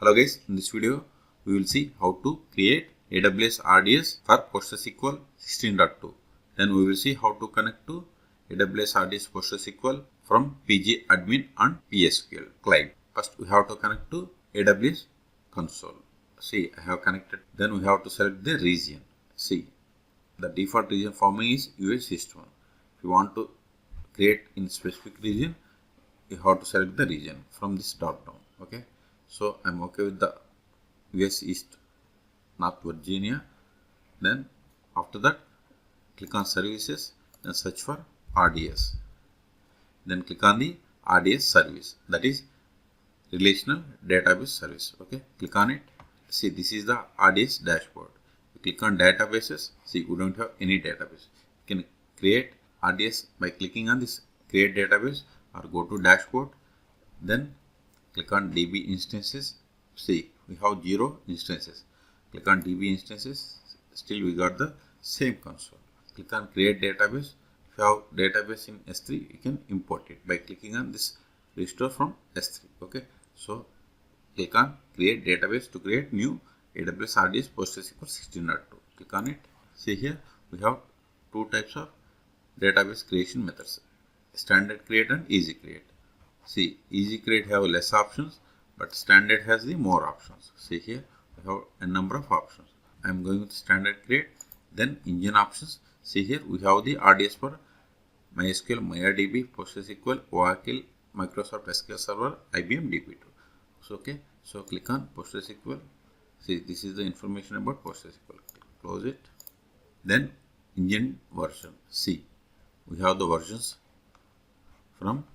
Hello guys, in this video we will see how to create AWS RDS for PostgreSQL 16.2. Then we will see how to connect to AWS RDS PostgreSQL from pgadmin and psql client. First we have to connect to AWS console. See, I have connected. Then we have to select the region. See, the default region for me is US East 1. If you want to create in specific region, you have to select the region from this drop down. Okay, so I'm okay with the US East North Virginia. Then after that, click on services and search for RDS. Then click on the RDS service, that is relational database service. Okay, click on it. See, this is the RDS dashboard. You click on databases. See, we don't have any database. You can create RDS by clicking on this create database or go to dashboard. Then click on DB instances. See, we have 0 instances. Click on DB instances. Still we got the same console. Click on create database. If you have database in S3, you can import it by clicking on this restore from S3. Okay, so click on create database to create new AWS RDS PostgreSQL 16.2. Click on it. See here we have two types of database creation methods: standard create and easy create. See, easy create have less options, but standard has the more options. See here we have a number of options. I am going with standard create. Then engine options. See here we have the RDS for MySQL, MariaDB, PostgreSQL, Oracle, Microsoft SQL Server, IBM DB2. So okay, so click on PostgreSQL. See, this is the information about PostgreSQL. Close it. Then engine version. See, we have the versions from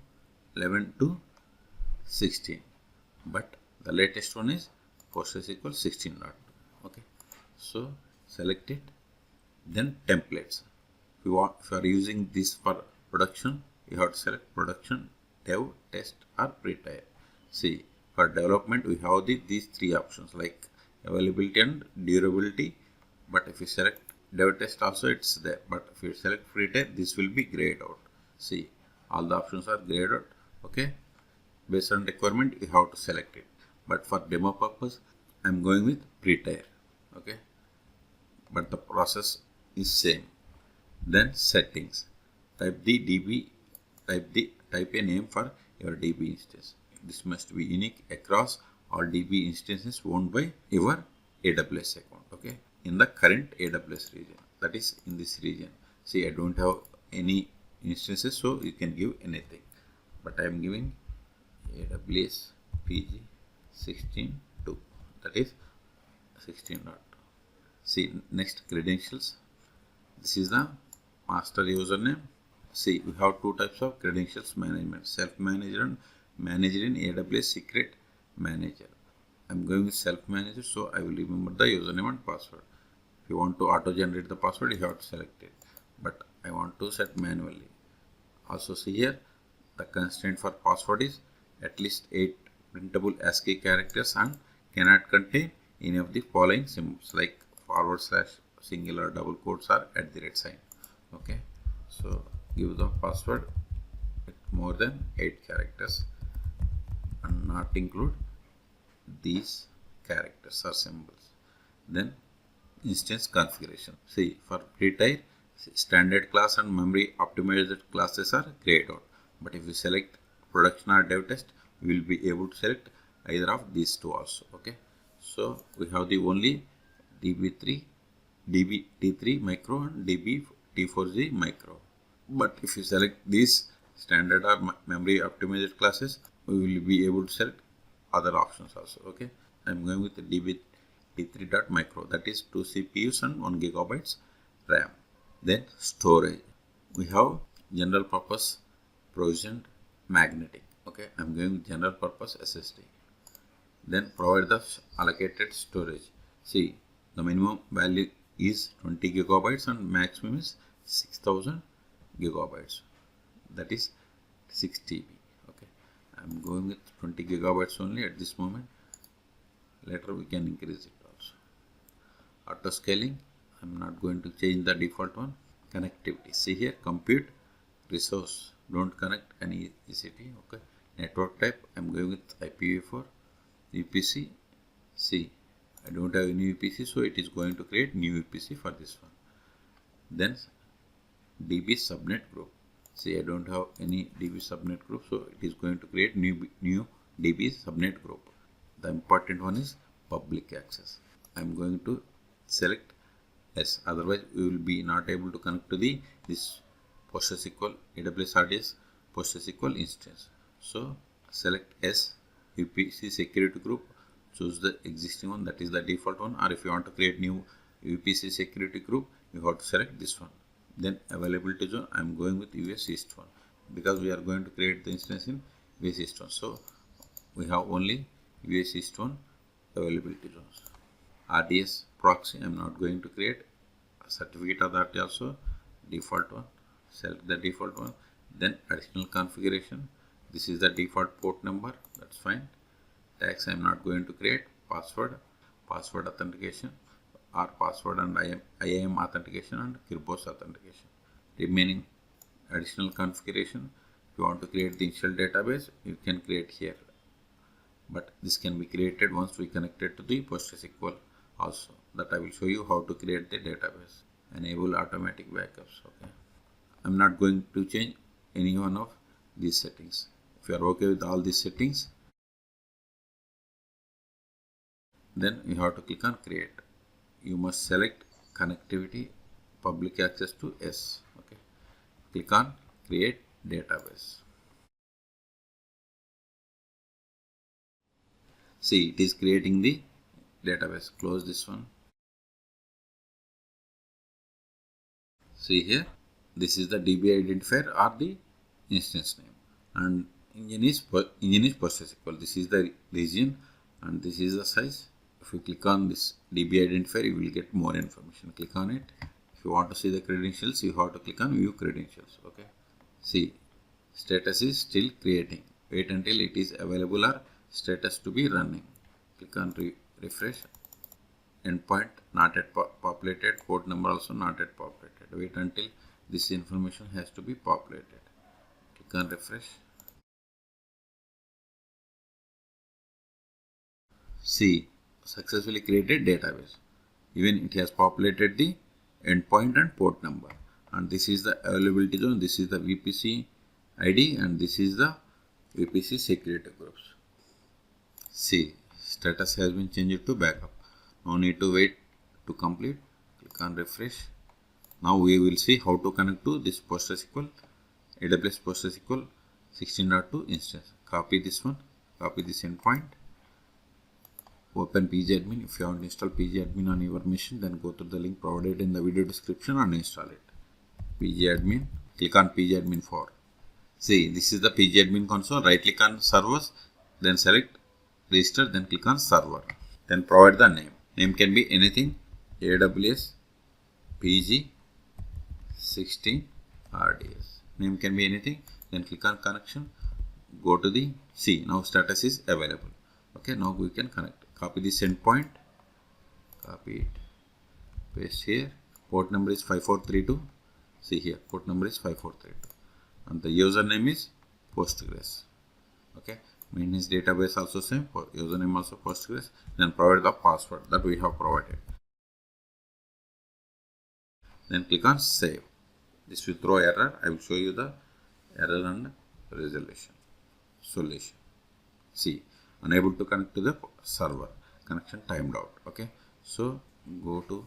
11 to 16, but the latest one is PostgreSQL 16.2. Okay, so select it. Then templates. If you are using this for production, you have to select production, dev, test or pre-tier. See, for development we have these three options like availability and durability, but if you select dev test also it's there, but if you select pre-tier, this will be grayed out. See, all the options are grayed out. Okay, based on requirement you have to select it, but for demo purpose I'm going with pre-tier. Okay, but the process is same. Then settings. Type a name for your DB instance. This must be unique across all DB instances owned by your AWS account. Okay, in the current AWS region, that is in this region. See, I don't have any instances, so you can give anything, but I am giving AWS PG 16.2, that is 16.2. See, next credentials. This is the master username. See, we have two types of credentials management: self-managed and managed in AWS Secret Manager. I'm going with self-manager, so I will remember the username and password. If you want to auto-generate the password, you have to select it, but I want to set manually. Also see here, the constraint for password is at least 8 printable ASCII characters and cannot contain any of the following symbols like /, singular, double quotes or @ sign. Okay, so give the password with more than 8 characters and not include these characters or symbols. Then instance configuration. See, for pre-tier, standard class and memory optimized classes are grayed out, but if you select production or dev test, you will be able to select either of these two also. Okay, so we have the only DB3 micro and DB T4G micro, but if you select these standard or memory optimized classes, we will be able to select other options also. Okay, I'm going with the DB3.micro, that is 2 CPUs and 1 GB RAM. Then storage. We have general purpose provisioned magnetic. Okay, I'm going with general purpose SSD. Then provide the allocated storage. See, the minimum value is 20 GB and maximum is 6000 GB, that is 6 TB. Okay, I'm going with 20 GB only at this moment. Later we can increase it also. Auto scaling, I'm not going to change the default one. Connectivity. See here, compute resource. Don't connect any ECT. Okay. Network type, I'm going with IPv4. VPC, See, I don't have any VPC, so it is going to create new VPC for this one. Then DB subnet group. See, I don't have any DB subnet group, so it is going to create new DB subnet group. The important one is public access. I am going to select yes, otherwise we will be not able to connect to this PostgreSQL AWS RDS PostgreSQL instance. So select S, VPC security group, choose the existing one, that is the default one, or if you want to create new VPC security group, you have to select this one. Then availability zone, I am going with US East 1 because we are going to create the instance in US East 1. So we have only US East 1 availability zones. RDS proxy, I am not going to create a certificate of that also, default one, select the default one. Then additional configuration, this is the default port number, that's fine. Tags I am not going to create. Password authentication, or password and IAM authentication and Kiribos authentication. Remaining additional configuration, if you want to create the initial database, you can create here. But this can be created once we connect it to the PostgreSQL also. That I will show you how to create the database. Enable automatic backups. Okay. I'm not going to change any one of these settings. If you are okay with all these settings, then you have to click on create. You must select connectivity public access to S. Okay. Click on create database. See, it is creating the database. Close this one. See here, this is the DBA identifier or the instance name, and engine is PostgreSQL. This is the region and this is the size. If you click on this DBA identifier, you will get more information. Click on it. If you want to see the credentials, you have to click on view credentials. Okay. See, status is still creating. Wait until it is available or status to be running. Click on refresh. Endpoint not yet populated. Port number also not yet populated. Wait until this information has to be populated. Click on refresh. See, successfully created database. Even it has populated the endpoint and port number. And this is the availability zone. This is the VPC ID and this is the VPC security groups. See, status has been changed to backup. No need to wait to complete. Click on refresh. Now we will see how to connect to this PostgreSQL, AWS PostgreSQL 16.2 instance. Copy this one, copy this endpoint. Open pgadmin. If you haven't installed pgadmin on your machine, then go to the link provided in the video description and install it. pgadmin. Click on pgadmin 4. See, this is the pgadmin console. Right click on servers, then select register, then click on server. Then provide the name. Name can be anything. AWS PG 16 RDS. Name can be anything. Then click on connection. Go to the see. Now status is available. Okay. Now we can connect. Copy this endpoint. Copy it. Paste here. Port number is 5432. See here. Port number is 5432. And the username is Postgres. Okay. Maintenance database also same. Username also Postgres. Then provide the password that we have provided. Then click on save. This will throw error. I will show you the error and resolution. Solution. See, unable to connect to the server. Connection timed out. Okay. So go to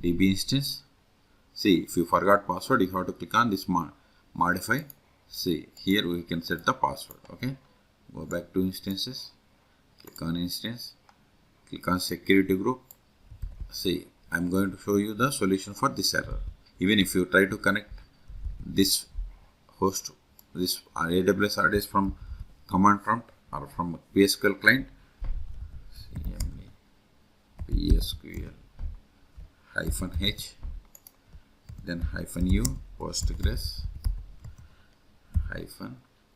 DB instance. See, if you forgot password, you have to click on this modify. See, here we can set the password. Okay. Go back to instances. Click on instance. Click on security group. See, I'm going to show you the solution for this error. Even if you try to connect this host, this AWS RDS from command prompt or from PSQL client, cmd PSQL -h, then -u Postgres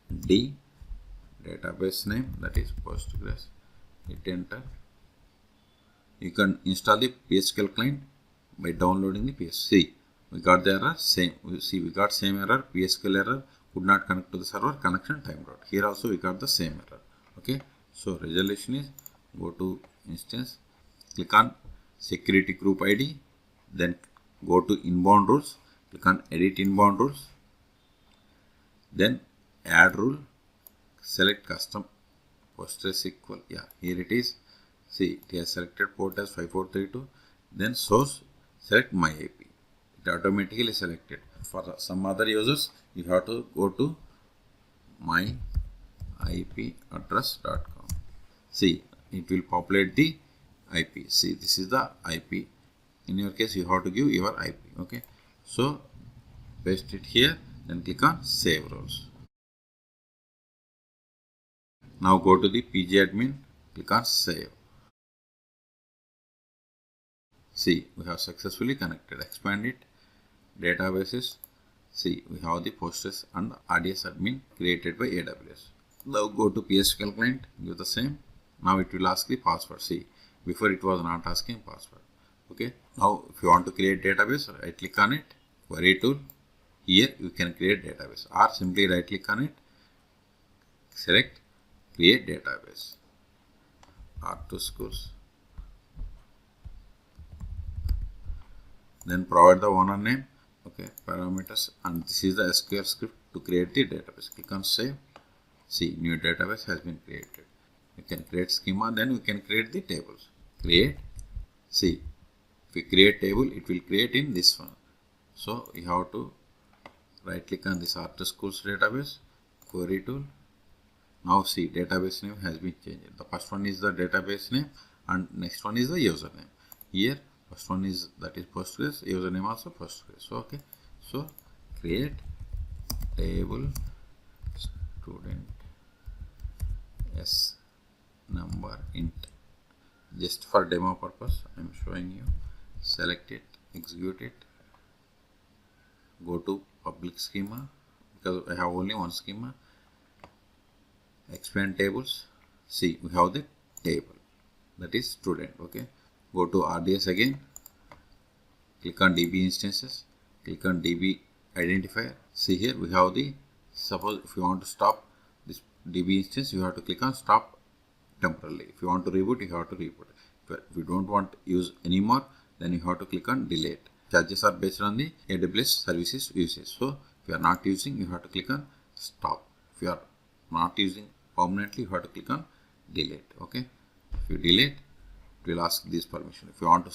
-d database name, that is Postgres. Hit enter. You can install the PSQL client by downloading the PSQL. We got the error same. We got same error. PSQL error, could not connect to the server, connection timed out. Here also we got the same error. Okay. So resolution is go to instance, click on security group ID, then go to inbound rules, click on edit inbound rules, then add rule, select custom PostgreSQL. Yeah, here it is. See, it has selected port as 5432. Then source, select my IP. It automatically selected. For some other users, you have to go to myipaddress.com. See, it will populate the IP. See, this is the IP. In your case, you have to give your IP. Okay. So, paste it here. Then click on save roles. Now go to the pgadmin. Click on save. See, we have successfully connected. Expand it. Databases. See, we have the Postgres and RDS admin created by AWS. Now go to PSQL client. Give the same. Now it will ask the password. See, before it was not asking password. Okay. Now if you want to create database, right click on it. Query tool. Here you can create database, or simply right click on it. Select create database. R2 schools. Then provide the owner name, okay, parameters, and this is the SQL script to create the database. Click on save. See, new database has been created. You can create schema, then you can create the tables. Create. See, if we create table, it will create in this one. So you have to right click on this R2 schools database, query tool. Now see, database name has been changed. The first one is the database name and next one is the username. Here first one is that is Postgres, username also Postgres. So okay, so create table student s number int. Just for demo purpose I am showing you. Select it, execute it, go to public schema because I have only one schema. Expand tables. See, we have the table that is student. Okay, go to RDS again, click on DB instances, click on DB identifier. See, here we have the, suppose if you want to stop this DB instance, you have to click on stop temporarily. If you want to reboot, you have to reboot. If you don't want to use anymore, then you have to click on delete. Charges are based on the AWS services usage. So if you are not using, you have to click on stop. If you are not using permanently, you have to click on delete. Okay, if you delete, it will ask this permission. If you want to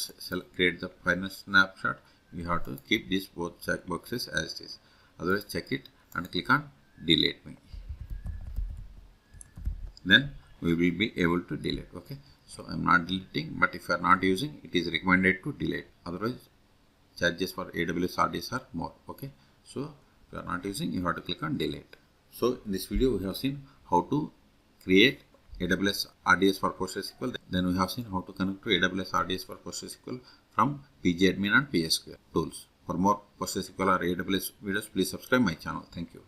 create the final snapshot, you have to keep these both checkboxes as it is. Otherwise, check it and click on delete me. Then we will be able to delete. Okay, so I am not deleting, but if you are not using, it is recommended to delete. Otherwise, charges for AWS RDS are more. Okay, so if you are not using, you have to click on delete. So in this video we have seen how to create AWS RDS for PostgreSQL. Then we have seen how to connect to AWS RDS for PostgreSQL from pgadmin and psql tools. For more PostgreSQL or AWS videos, please subscribe my channel. Thank you.